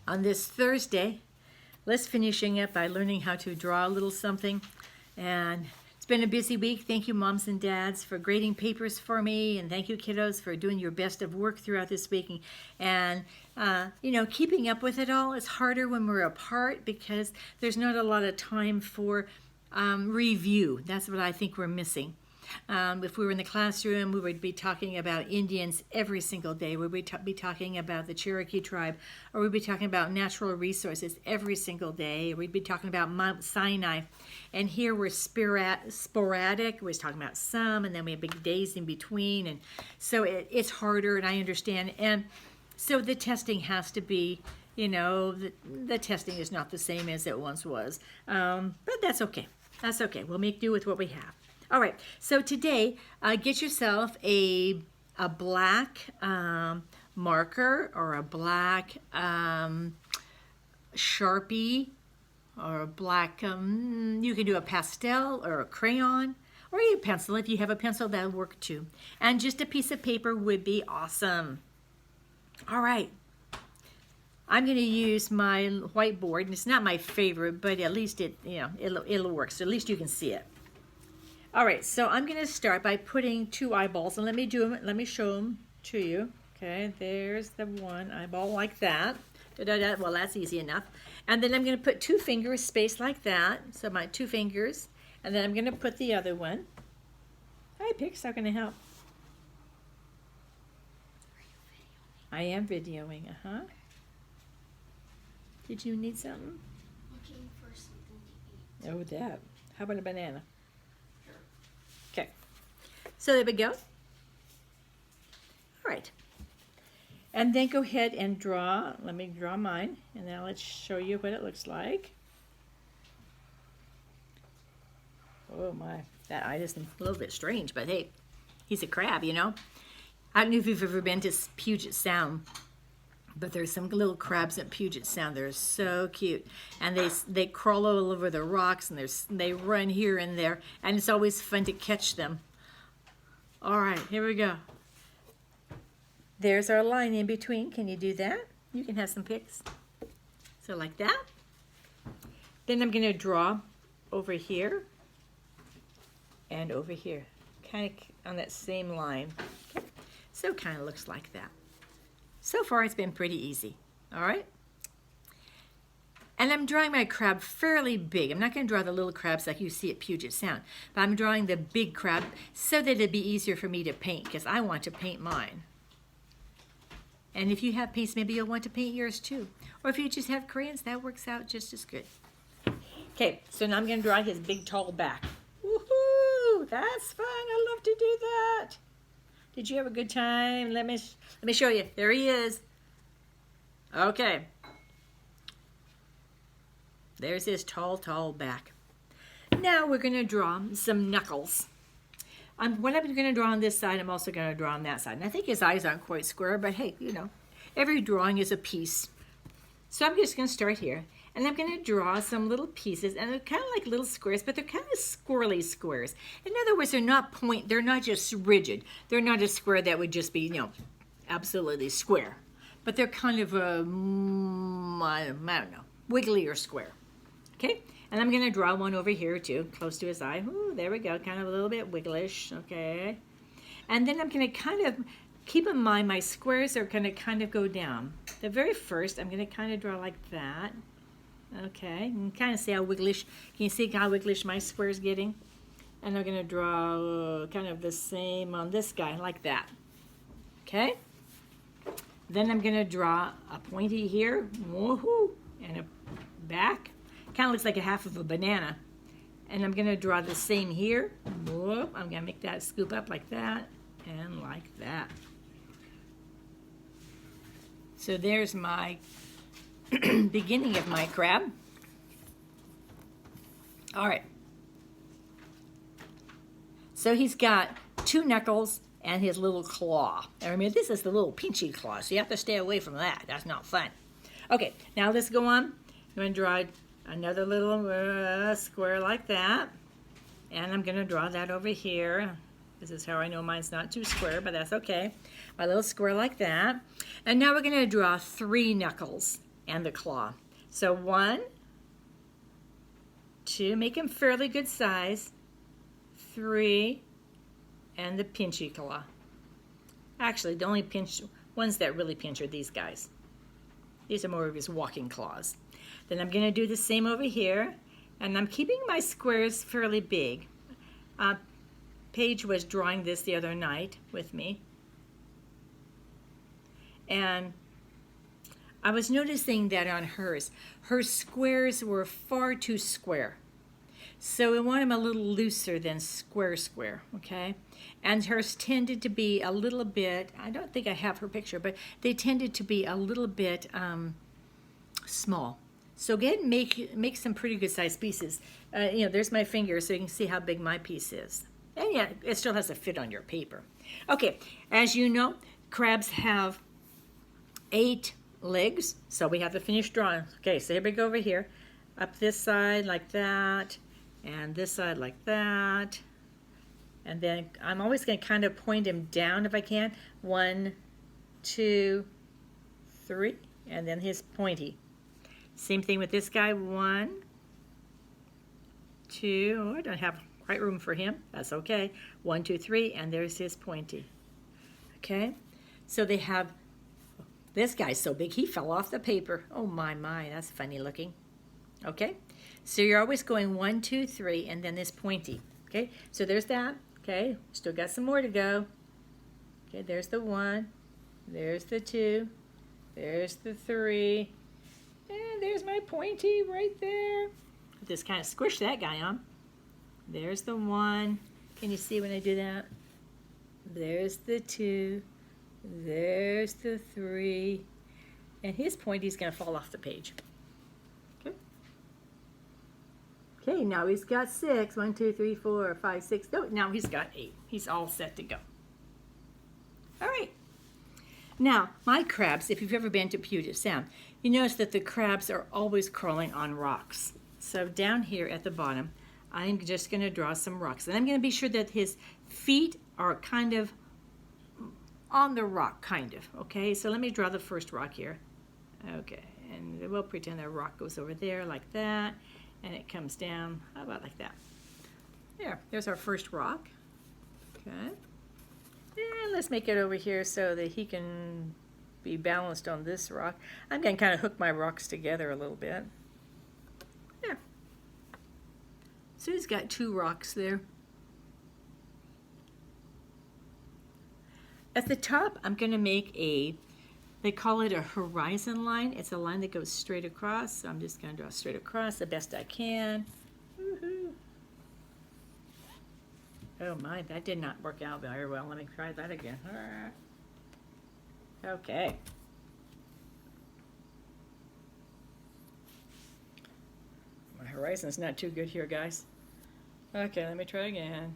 On this Thursday, let's finishing up by learning how to draw a little something. And it's been a busy week. Thank you, moms and dads, for grading papers for me. And thank you, kiddos, for doing your best of work throughout this week. And, keeping up with it all is harder when we're apart because there's not a lot of time for review. That's what I think we're missing. If we were in the classroom, we would be talking about Indians every single day. We would be talking about the Cherokee tribe, or we'd be talking about natural resources every single day. We'd be talking about Mount Sinai. And here we're sporadic. We're talking about some, and then we have big days in between. And so it's harder, and I understand. And so the testing has to be, the testing is not the same as it once was. But that's okay. That's okay. We'll make do with what we have. All right, so today, get yourself a black marker or a black Sharpie or a black, you can do a pastel or a crayon or a pencil. If you have a pencil, that'll work too. And just a piece of paper would be awesome. All right, I'm going to use my whiteboard, and it's not my favorite, but at least it'll work, so at least you can see it. All right, so I'm going to start by putting two eyeballs, and let me show them to you. Okay, there's the one eyeball like that. Well, that's easy enough. And then I'm going to put two fingers spaced like that, so my two fingers, and then I'm going to put the other one. Hi, Pix, how can I help? I am videoing, Did you need something? Looking for something to eat. Oh, that. How about a banana? Okay, so there we go. All right, and then go ahead and draw. Let me draw mine, and now let's show you what it looks like. Oh my, that eye is a little bit strange, but hey, he's a crab, I don't know if you've ever been to Puget Sound, but there's some little crabs at Puget Sound. They're so cute, and they crawl all over the rocks, and they run here and there, and it's always fun to catch them. All right, here we go. There's our line in between. Can you do that? You can have some pics. So like that. Then I'm going to draw over here and over here, kind of on that same line. Okay. So it kind of looks like that. So far, it's been pretty easy, all right? And I'm drawing my crab fairly big. I'm not going to draw the little crabs like you see at Puget Sound, but I'm drawing the big crab so that it'd be easier for me to paint, because I want to paint mine. And if you have paints, maybe you'll want to paint yours too. Or if you just have crayons, that works out just as good. Okay, so now I'm going to draw his big, tall back. Woohoo! That's fun. I love to do that. Did you have a good time? Let me show you. There he is. Okay. There's his tall, tall back. Now we're going to draw some knuckles. What I'm going to draw on this side, I'm also going to draw on that side. And I think his eyes aren't quite square, but hey, every drawing is a piece. So I'm just going to start here. And I'm going to draw some little pieces, and they're kind of like little squares, but they're kind of squirrely squares. In other words, they're not just rigid. They're not a square that would just be, absolutely square. But they're kind of I don't know, wiggly or square. Okay, and I'm going to draw one over here too, close to his eye. Ooh, there we go, kind of a little bit wigglish, okay. And then I'm going to kind of, keep in mind my squares are going to kind of go down. The very first, I'm going to kind of draw like that. Okay, you can kind of see how wigglish, can you see how wigglish my square is getting? And I'm going to draw kind of the same on this guy, like that. Okay? Then I'm going to draw a pointy here, woohoo, and a back. Kind of looks like a half of a banana. And I'm going to draw the same here. Whoop, I'm going to make that scoop up like that and like that. So there's my beginning of my crab. All right. So he's got two knuckles and his little claw. I mean, this is the little pinchy claw, so you have to stay away from that. That's not fun. Okay, now let's go on. I'm going to draw another little square like that. And I'm going to draw that over here. This is how I know mine's not too square, but that's okay. My little square like that. And now we're going to draw three knuckles. and the claw. So 1, 2, make them fairly good size. 3, and the pinchy claw. Actually, the only ones that really pinch are these guys. These are more of his walking claws. Then I'm going to do the same over here, and I'm keeping my squares fairly big. Paige was drawing this the other night with me, and I was noticing that on hers, her squares were far too square. So we want them a little looser than square, okay? And hers tended to be a little bit, I don't think I have her picture, but they tended to be a little bit small. So go ahead and make some pretty good sized pieces. There's my finger so you can see how big my piece is. And yeah, it still has to fit on your paper. Okay, as you know, crabs have 8 legs, so we have to finish drawing. Okay, so here we go over here. Up this side like that, and this side like that. And then I'm always going to kind of point him down if I can. 1, 2, 3, and then his pointy. Same thing with this guy. 1, 2, oh, I don't have quite room for him. That's okay. 1, 2, 3, and there's his pointy. Okay, so they have, this guy's so big he fell off the paper. Oh my, that's funny looking. Okay, so you're always going 1, 2, 3, and then this pointy. Okay, so there's that. Okay, still got some more to go. Okay, there's the 1, there's the 2, there's the 3, and there's my pointy right there. Just kind of squish that guy on. There's the 1. Can you see when I do that? There's the 2. There's the 3. And his pointy's going to fall off the page. Okay. Okay, now he's got 6. 1, 2, 3, 4, 5, 6. No, now he's got 8. He's all set to go. All right. Now, my crabs, if you've ever been to Puget Sound, you notice that the crabs are always crawling on rocks. So down here at the bottom, I'm just going to draw some rocks. And I'm going to be sure that his feet are kind of on the rock, kind of. Okay, so let me draw the first rock here. Okay, and we'll pretend that rock goes over there like that, and it comes down, how about like that? There's our first rock. Okay, and let's make it over here so that he can be balanced on this rock. I'm going to kind of hook my rocks together a little bit. There. So he's got 2 rocks there. At the top, I'm going to make they call it a horizon line. It's a line that goes straight across. So I'm just going to draw straight across the best I can. Woohoo. Oh my, that did not work out very well. Let me try that again. Okay. My horizon's not too good here, guys. Okay, let me try again.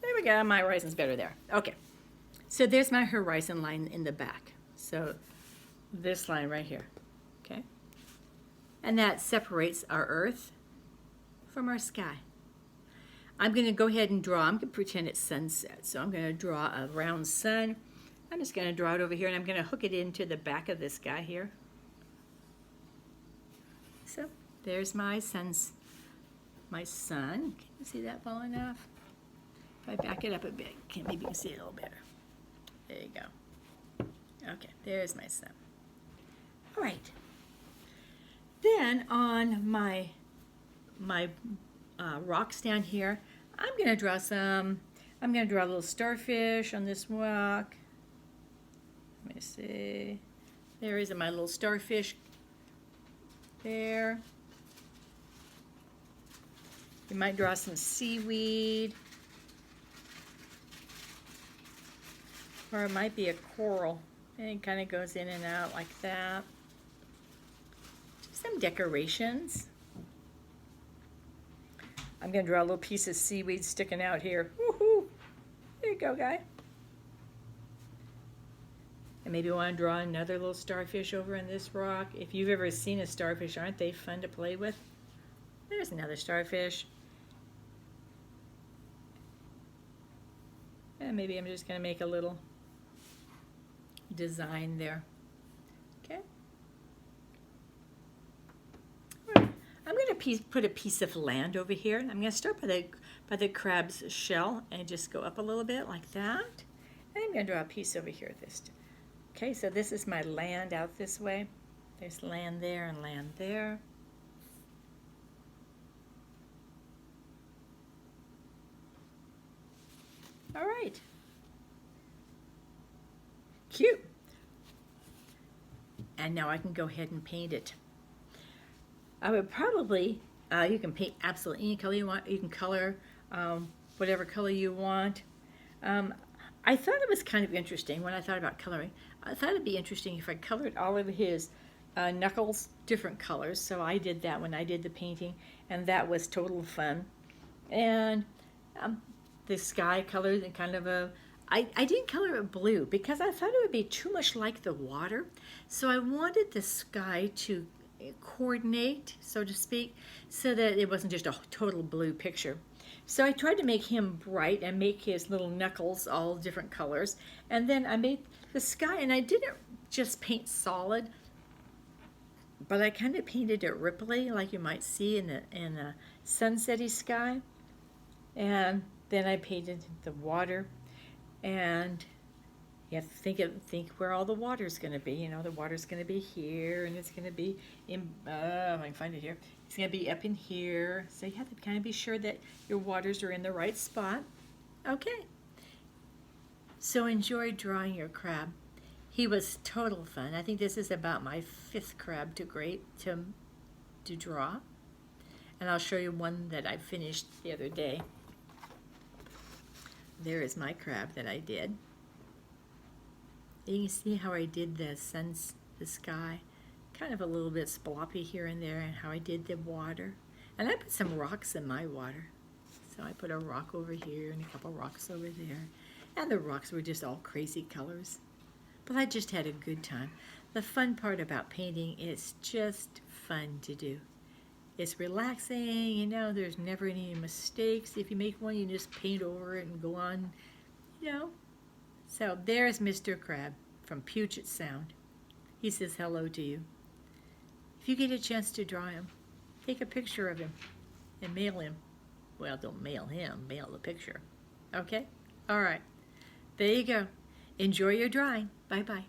There we go, my horizon's better there. Okay, so there's my horizon line in the back. So this line right here, okay? And that separates our earth from our sky. I'm gonna go ahead and draw, I'm gonna pretend it's sunset. So I'm gonna draw a round sun. I'm just gonna draw it over here and I'm gonna hook it into the back of this guy here. So there's my sun. Can you see that falling off? If I back it up a bit, maybe you can see it a little better. There you go. Okay, there's my sun. All right. Then on my rocks down here, I'm going to draw a little starfish on this rock. Let me see. There is my little starfish there. You might draw some seaweed. Or it might be a coral. And it kind of goes in and out like that. Some decorations. I'm going to draw a little piece of seaweed sticking out here. Woohoo! There you go, guy. And maybe you want to draw another little starfish over in this rock. If you've ever seen a starfish, aren't they fun to play with? There's another starfish. And maybe I'm just going to make a little design there. Okay, to put a piece of land over here. I'm going to start by the crab's shell and just go up a little bit like that. And I'm going to draw a piece over here. Okay, so this is my land out this way. There's land there and land there. All right. Cute. And now I can go ahead and paint it. I would probably, you can paint absolutely any color you want. You can color whatever color you want. I thought it was kind of interesting when I thought about coloring. I thought it'd be interesting if I colored all of his knuckles different colors. So I did that when I did the painting, and that was total fun. And the sky colored and kind of a, I didn't color it blue because I thought it would be too much like the water. So I wanted the sky to coordinate, so to speak, so that it wasn't just a total blue picture. So I tried to make him bright and make his little knuckles all different colors. And then I made the sky, and I didn't just paint solid, but I kind of painted it ripply, like you might see in a sunsetty sky. And then I painted the water, and you have to think where all the water's going to be. You know, the water's going to be here, and it's going to be in, if I can find it here, it's going to be up in here. So you have to kind of be sure that your waters are in the right spot. Okay. So enjoy drawing your crab. He was total fun. I think this is about my 5th crab to draw. And I'll show you one that I finished the other day. There is my crab that I did. You can see how I did the sky, kind of a little bit sploppy here and there, and how I did the water. And I put some rocks in my water. So I put a rock over here and a couple rocks over there. And the rocks were just all crazy colors. But I just had a good time. The fun part about painting is just fun to do. It's relaxing, you know, there's never any mistakes. If you make one, you just paint over it and go on, you know. So there's Mr. Crab from Puget Sound. He says hello to you. If you get a chance to draw him, take a picture of him and mail him. Well, don't mail him, mail the picture. Okay? All right. There you go. Enjoy your drawing. Bye-bye.